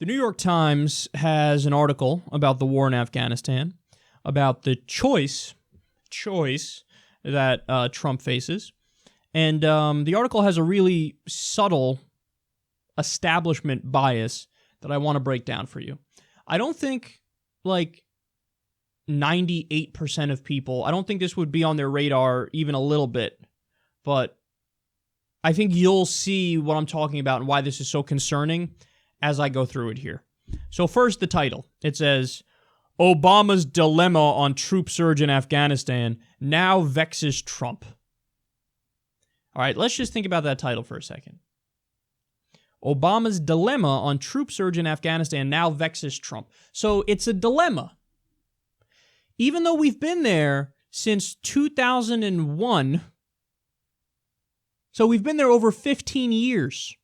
The New York Times has an article about the war in Afghanistan, about the choice that Trump faces. And the article has a really subtle establishment bias that I want to break down for you. I don't think, 98% of people, I don't think this would be on their radar even a little bit, but I think you'll see what I'm talking about and why this is so concerning as I go through it here. So first, the title. It says, Obama's dilemma on troop surge in Afghanistan now vexes Trump. All right, let's just think about that title for a second. Obama's dilemma on troop surge in Afghanistan now vexes Trump. So it's a dilemma. Even though we've been there since 2001, so we've been there over 15 years.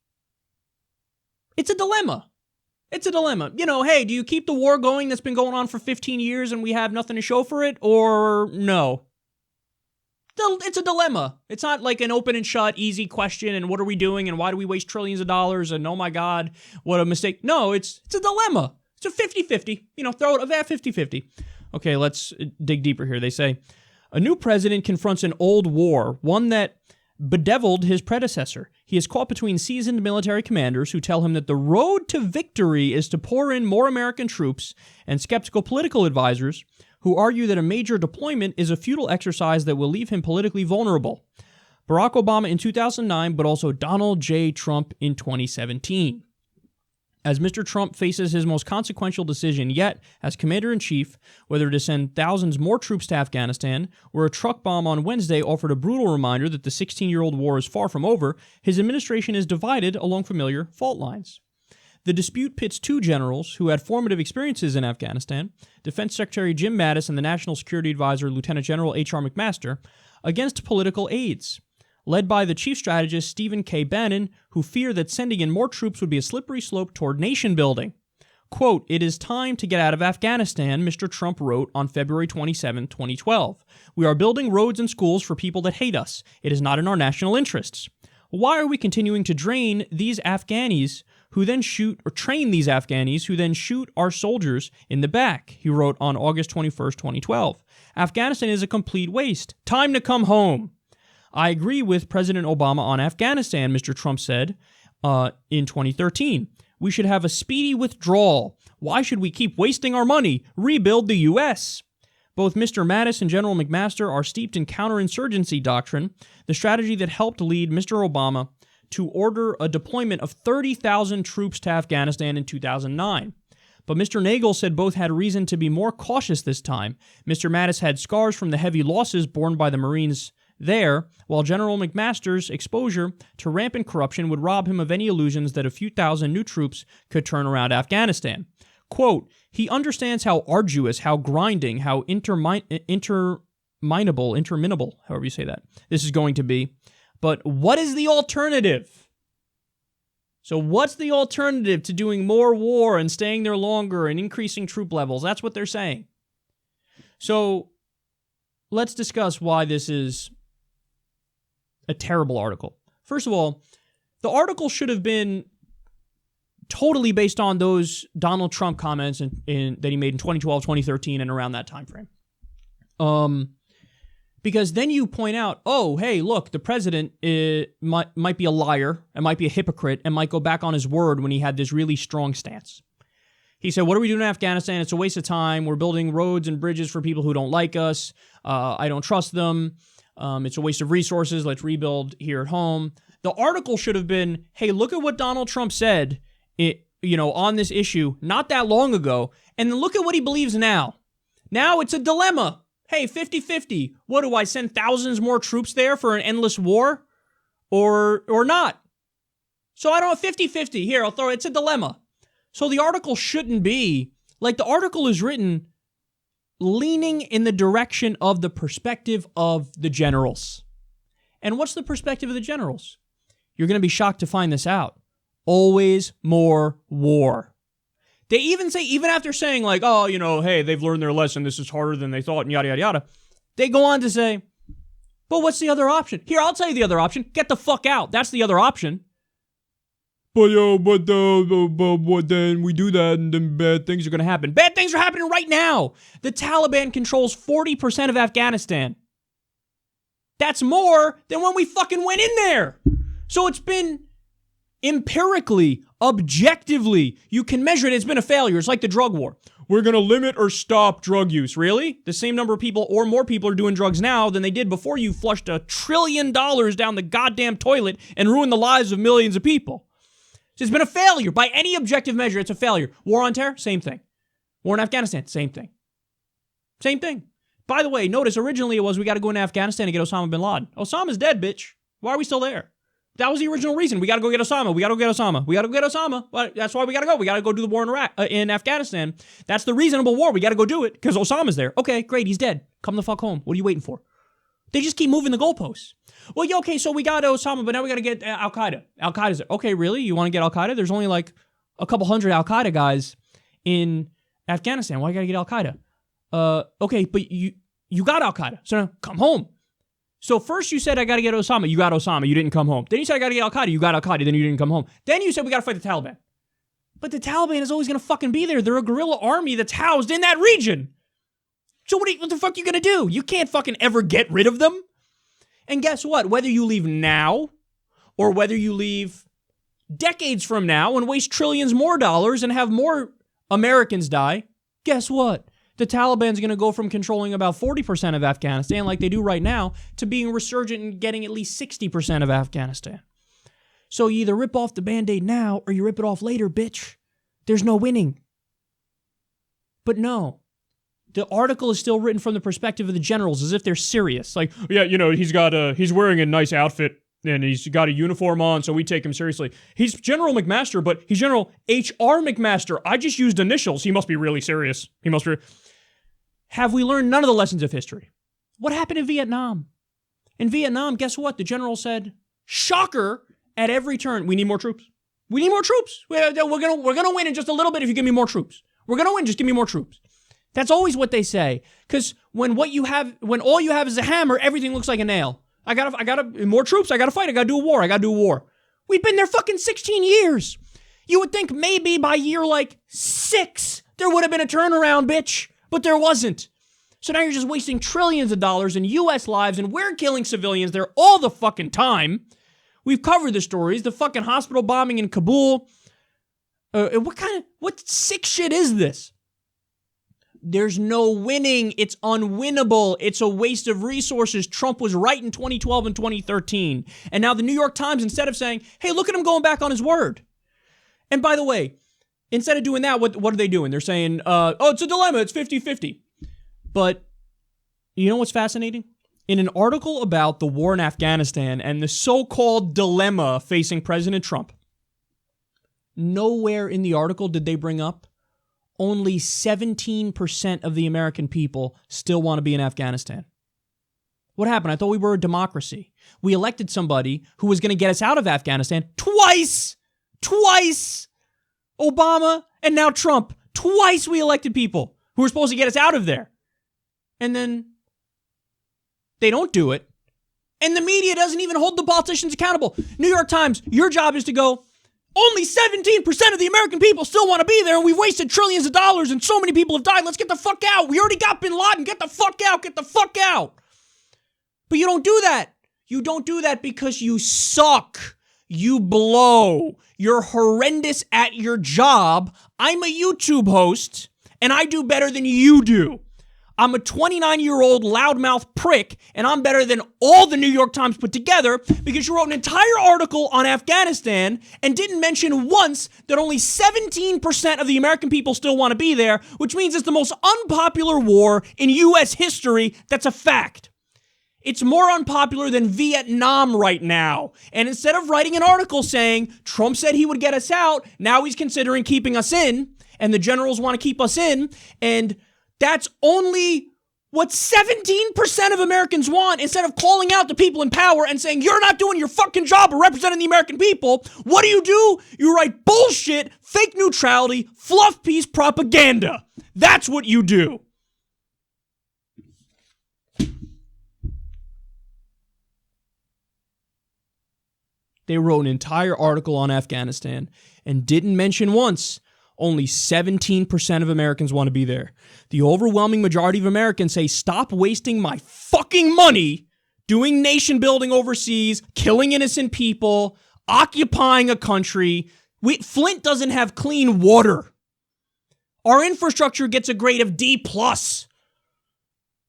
It's a dilemma. It's a dilemma. Hey, do you keep the war going that's been going on for 15 years and we have nothing to show for it, or no? It's a dilemma. It's not like an open and shut, easy question, and what are we doing, and why do we waste trillions of dollars, and oh my God, what a mistake. No, it's a dilemma. It's a 50-50. Throw it at 50-50. Okay, let's dig deeper here. They say, a new president confronts an old war, one that bedeviled his predecessor. He is caught between seasoned military commanders who tell him that the road to victory is to pour in more American troops, and skeptical political advisors who argue that a major deployment is a futile exercise that will leave him politically vulnerable. Barack Obama in 2009, but also Donald J. Trump in 2017. As Mr. Trump faces his most consequential decision yet as commander-in-chief, whether to send thousands more troops to Afghanistan, where a truck bomb on Wednesday offered a brutal reminder that the 16-year-old war is far from over, his administration is divided along familiar fault lines. The dispute pits two generals who had formative experiences in Afghanistan, Defense Secretary Jim Mattis and the National Security Advisor Lieutenant General H.R. McMaster, against political aides, led by the chief strategist Stephen K. Bannon, who fear that sending in more troops would be a slippery slope toward nation building. Quote, "It is time to get out of Afghanistan," Mr. Trump wrote on February 27, 2012. "We are building roads and schools for people that hate us. It is not in our national interests. Why are we continuing to train these Afghanis who then shoot our soldiers in the back?" He wrote on August 21st, 2012. "Afghanistan is a complete waste. Time to come home." I agree with President Obama on Afghanistan, Mr. Trump said in 2013. "We should have a speedy withdrawal. Why should we keep wasting our money? Rebuild the U.S." Both Mr. Mattis and General McMaster are steeped in counterinsurgency doctrine, the strategy that helped lead Mr. Obama to order a deployment of 30,000 troops to Afghanistan in 2009. But Mr. Nagel said both had reason to be more cautious this time. Mr. Mattis had scars from the heavy losses borne by the Marines there, while General McMaster's exposure to rampant corruption would rob him of any illusions that a few thousand new troops could turn around Afghanistan. Quote, "He understands how arduous, how grinding, how interminable, however you say that, this is going to be. But what is the alternative?" So what's the alternative to doing more war and staying there longer and increasing troop levels? That's what they're saying. So let's discuss why this is a terrible article. First of all, the article should have been totally based on those Donald Trump comments that he made in 2012, 2013, and around that time frame. Because then you point out, oh, hey, look, the president might be a liar and might be a hypocrite and might go back on his word when he had this really strong stance. He said, what are we doing in Afghanistan? It's a waste of time. We're building roads and bridges for people who don't like us. I don't trust them. It's a waste of resources. Let's rebuild here at home. The article should have been, hey, look at what Donald Trump said on this issue not that long ago, and then look at what he believes now. Now it's a dilemma. Hey, 50-50. What, do I send thousands more troops there for an endless war? Or not? So I don't know, 50-50. Here, I'll throw it. It's a dilemma. So the article shouldn't be, the article is written leaning in the direction of the perspective of the generals. And what's the perspective of the generals? You're going to be shocked to find this out. Always more war. They even say, even after saying hey, they've learned their lesson, this is harder than they thought, and yada, yada, yada, they go on to say, but what's the other option? Here, I'll tell you the other option. Get the fuck out. That's the other option. but then we do that and then bad things are going to happen. Bad things are happening right now. The Taliban controls 40% of Afghanistan. That's more than when we fucking went in there. So it's been empirically, objectively, you can measure it. It's been a failure. It's like the drug war. We're going to limit or stop drug use. Really? The same number of people or more people are doing drugs now than they did before you flushed $1 trillion down the goddamn toilet and ruined the lives of millions of people. So it's been a failure. By any objective measure, it's a failure. War on terror? Same thing. War in Afghanistan? Same thing. Same thing. By the way, notice originally it was we got to go into Afghanistan and get Osama bin Laden. Osama's dead, bitch. Why are we still there? That was the original reason. We got to go get Osama. We got to go get Osama. We got to go get Osama. Well, that's why we got to go. We got to go do the war in Afghanistan. That's the reasonable war. We got to go do it because Osama's there. Okay, great. He's dead. Come the fuck home. What are you waiting for? They just keep moving the goalposts. Well, yeah, okay, so we got Osama, but now we got to get Al-Qaeda. Al-Qaeda's there. Okay, really? You want to get Al-Qaeda? There's only like a couple hundred Al-Qaeda guys in Afghanistan. Why you got to get Al-Qaeda? Okay, but you got Al-Qaeda. So now come home. So first you said I got to get Osama. You got Osama. You didn't come home. Then you said I got to get Al-Qaeda. You got Al-Qaeda. Then you didn't come home. Then you said we got to fight the Taliban. But the Taliban is always going to fucking be there. They're a guerrilla army that's housed in that region. So what the fuck are you going to do? You can't fucking ever get rid of them. And guess what? Whether you leave now or whether you leave decades from now and waste trillions more dollars and have more Americans die, guess what? The Taliban's going to go from controlling about 40% of Afghanistan, like they do right now, to being resurgent and getting at least 60% of Afghanistan. So you either rip off the Band-Aid now or you rip it off later, bitch. There's no winning. But no. The article is still written from the perspective of the generals, as if they're serious. Like, yeah, you know, he's wearing a nice outfit and he's got a uniform on, so we take him seriously. He's General McMaster, but he's General H.R. McMaster. I just used initials. He must be really serious. He must be. Have we learned none of the lessons of history? What happened in Vietnam? In Vietnam, guess what? The general said, shocker, at every turn, we need more troops. We need more troops. We're gonna win in just a little bit if you give me more troops. We're gonna win, just give me more troops. That's always what they say. Because when all you have is a hammer, everything looks like a nail. I gotta more troops, I gotta fight, I gotta do a war. We've been there fucking 16 years. You would think maybe by year like 6, there would have been a turnaround, bitch. But there wasn't. So now you're just wasting trillions of dollars in U.S. lives, and we're killing civilians there all the fucking time. We've covered the stories, the fucking hospital bombing in Kabul. What sick shit is this? There's no winning. It's unwinnable. It's a waste of resources. Trump was right in 2012 and 2013. And now the New York Times, instead of saying, hey, look at him going back on his word. And by the way, instead of doing that, what are they doing? They're saying, it's a dilemma. It's 50-50. But you know what's fascinating? In an article about the war in Afghanistan and the so-called dilemma facing President Trump, nowhere in the article did they bring up only 17% of the American people still want to be in Afghanistan. What happened? I thought we were a democracy. We elected somebody who was going to get us out of Afghanistan twice. Obama and now Trump. Twice we elected people who were supposed to get us out of there. And then they don't do it. And the media doesn't even hold the politicians accountable. New York Times, your job is to go, only 17% of the American people still want to be there, and we've wasted trillions of dollars, and so many people have died. Let's get the fuck out. We already got bin Laden. Get the fuck out. Get the fuck out. But you don't do that. You don't do that because you suck. You blow. You're horrendous at your job. I'm a YouTube host, and I do better than you do. I'm a 29-year-old loudmouth prick, and I'm better than all the New York Times put together because you wrote an entire article on Afghanistan and didn't mention once that only 17% of the American people still want to be there, which means it's the most unpopular war in U.S. history. That's a fact. It's more unpopular than Vietnam right now. And instead of writing an article saying Trump said he would get us out, now he's considering keeping us in, and the generals want to keep us in, and that's only what 17% of Americans want. Instead of calling out the people in power and saying, you're not doing your fucking job of representing the American people, what do? You write bullshit, fake neutrality, fluff piece propaganda. That's what you do. They wrote an entire article on Afghanistan and didn't mention once only 17% of Americans want to be there. The overwhelming majority of Americans say, stop wasting my fucking money doing nation building overseas, killing innocent people, occupying a country. Flint doesn't have clean water. Our infrastructure gets a grade of D+.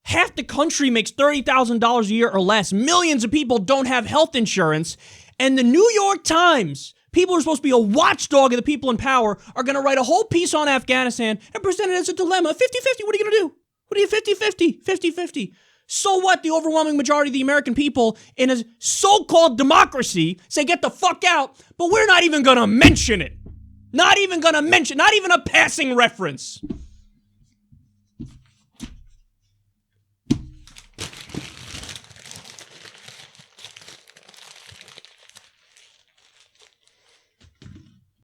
Half the country makes $30,000 a year or less. Millions of people don't have health insurance. And the New York Times, people who are supposed to be a watchdog of the people in power, are going to write a whole piece on Afghanistan and present it as a dilemma. 50-50, what are you going to do? What are you, 50-50? 50-50. So what? The overwhelming majority of the American people in a so-called democracy say get the fuck out, but we're not even going to mention it. Not even going to mention, not even a passing reference.